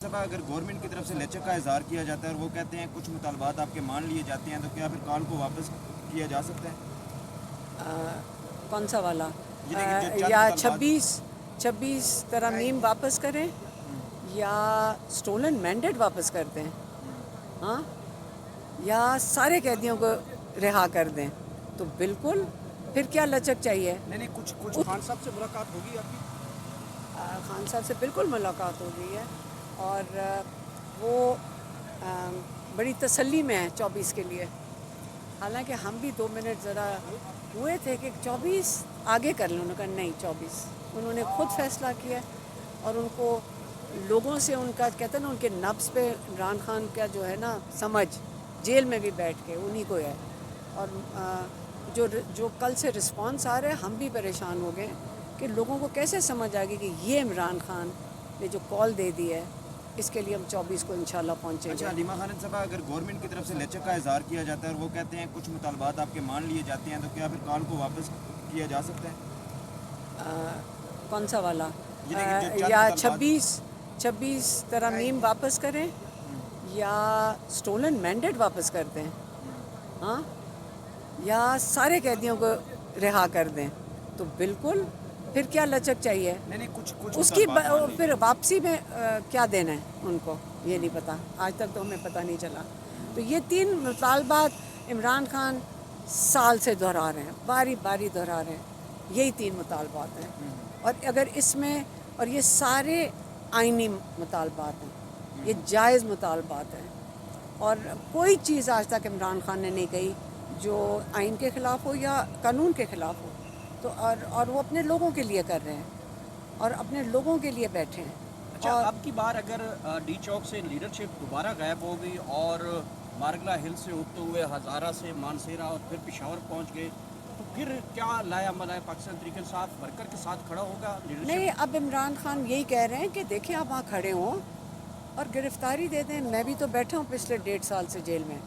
सभा अगर गवर्नमेंट की तरफ से लचक का इजहार किया जाता है और वो कहते हैं कुछ मुतालबात आपके मान लिए जाते हैं, तो क्या फिर कॉल को वापस किया जा सकता है? कौन सा वाला जो चंद या मुतालबात- 26 तरमीम वापस करें या स्टोलन मैंडेट वापस कर दें, हाँ, या सारे कैदियों को रिहा कर दें, तो बिल्कुल फिर क्या लचक चाहिए। नहीं कुछ खान साहब से मुलाकात होगी आपकी? खान साहब से बिल्कुल मुलाकात हो गई है और वो बड़ी तसल्ली में है 24 के लिए। हालांकि हम भी 2 मिनट ज़रा हुए थे कि 24 आगे कर लें, उन्होंने कहा नहीं 24। उन्होंने खुद फैसला किया और उनको लोगों से उनका कहते हैं ना, उनके नब्ज़ पे इमरान खान का जो है ना समझ, जेल में भी बैठ के उन्हीं को है। और जो कल से रिस्पांस आ रहा है, हम भी परेशान हो गए कि लोगों को कैसे समझ आ गई कि ये इमरान खान ने जो कॉल दे दी है, इसके लिए हम 24 को इंशाल्लाह पहुँचेंगे। अच्छा लीमा खान साहब, अगर गवर्नमेंट की तरफ से लचक का इजहार किया जाता है और वो कहते हैं कुछ मुतालबात आपके मान लिए जाते हैं, तो क्या फिर कॉल को वापस किया जा सकता है? कौन सा वाला जो चंद या मुतालबात- 26 तरमीम वापस करें या स्टोलन मैंडेट वापस कर दें, हाँ, या सारे कैदियों को रिहा कर दें, तो बिल्कुल फिर क्या लचक चाहिए। नहीं कुछ उसकी मुतालबात मान लिए। फिर वापसी में क्या देना है उनको, ये नहीं पता, आज तक तो हमें पता नहीं चला। तो ये 3 मुतालबात इमरान खान साल से दोहरा रहे हैं, बारी बारी दोहरा रहे हैं, यही 3 मुतालबात हैं। और अगर इसमें, और ये सारे आइनी मुतालबात हैं, ये जायज़ मुतालबात हैं, और कोई चीज़ आज तक इमरान खान ने नहीं कही जो आइन के ख़िलाफ़ हो या कानून के ख़िलाफ़ हो। तो और वो अपने लोगों के लिए कर रहे हैं और अपने लोगों के लिए बैठे हैं। अच्छा, और अब की बार अगर डी चौक से लीडरशिप दोबारा गायब हो गई और मारगला हिल से उठते हुए हज़ारा से मानसेरा और फिर पेशावर पहुंच गए, तो फिर क्या लायामल है? पाकिस्तान तरीके साथ वर्कर के साथ खड़ा होगा लीडरशिप? नहीं, अब इमरान खान यही कह रहे हैं कि देखिए आप वहाँ खड़े हों और गिरफ़्तारी दे दें। मैं भी तो बैठा हूँ पिछले 1.5 साल से जेल में।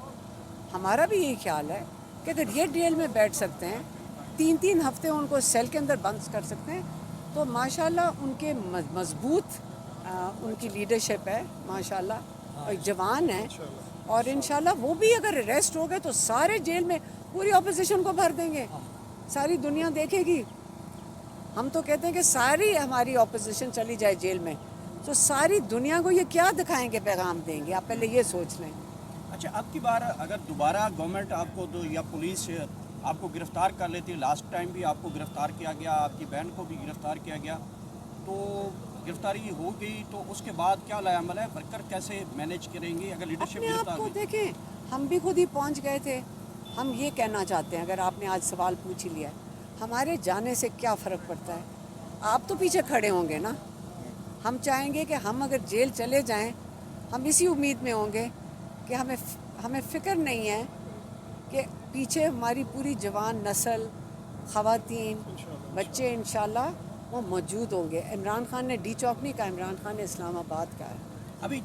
हमारा भी यही ख्याल है कि अगर ये जेल में बैठ सकते हैं, 3-3 हफ्ते उनको सेल के अंदर बंद कर सकते हैं, तो माशाल्लाह उनके मजबूत उनकी लीडरशिप है माशाल्लाह, और जवान है, और इंशाल्लाह वो भी अगर अरेस्ट हो गए तो सारे जेल में पूरी अपोजिशन को भर देंगे, सारी दुनिया देखेगी। हम तो कहते हैं कि सारी हमारी अपोजिशन चली जाए जेल में, तो सारी दुनिया को ये क्या दिखाएंगे, पैगाम देंगे, आप पहले ये सोच लें। अच्छा, अब की बार अगर दोबारा गवर्नमेंट आपको या पुलिस आपको गिरफ़्तार कर लेती, लास्ट टाइम भी आपको गिरफ़्तार किया गया, आपकी बहन को भी गिरफ़्तार किया गया, तो गिरफ़्तारी हो गई, तो उसके बाद क्या लायामल है? वर्कर कैसे मैनेज करेंगे अगर लीडरशिप अपने आप गिरफ़्तार को हुई? देखें, हम भी खुद ही पहुंच गए थे। हम ये कहना चाहते हैं, अगर आपने आज सवाल पूछ ही लिया, हमारे जाने से क्या फ़र्क पड़ता है? आप तो पीछे खड़े होंगे ना। हम चाहेंगे कि हम अगर जेल चले जाएं, हम इसी उम्मीद में होंगे कि हमें फ़िक्र नहीं है कि पीछे हमारी पूरी जवान नस्ल, ख़वातीन, बच्चे इंशाल्लाह वो मौजूद होंगे। इमरान खान ने डी चौक नहीं कहा, इमरान खान ने इस्लामाबाद कहा है। अभी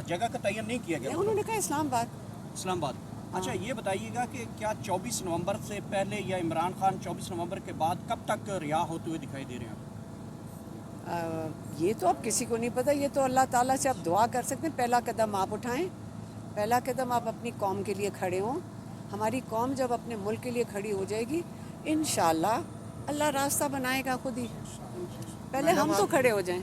जगह का तयन नहीं किया गया, उन्होंने कहा इस्लामाबाद। इस्लामाबाद। अच्छा, ये बताइएगा कि क्या 24 नवंबर से पहले या इमरान खान 24 नवंबर के बाद कब तक रिहा होते हुए दिखाई दे रहे हैं? ये तो अब किसी को नहीं पता, ये तो अल्लाह ताला से आप दुआ कर सकते हैं। पहला कदम आप उठाएं, पहला कदम आप अपनी कौम के लिए खड़े हों। हमारी कौम जब अपने मुल्क के लिए खड़ी हो जाएगी, इंशाल्लाह अल्लाह रास्ता बनाएगा खुद ही। पहले हम तो खड़े हो जाएं।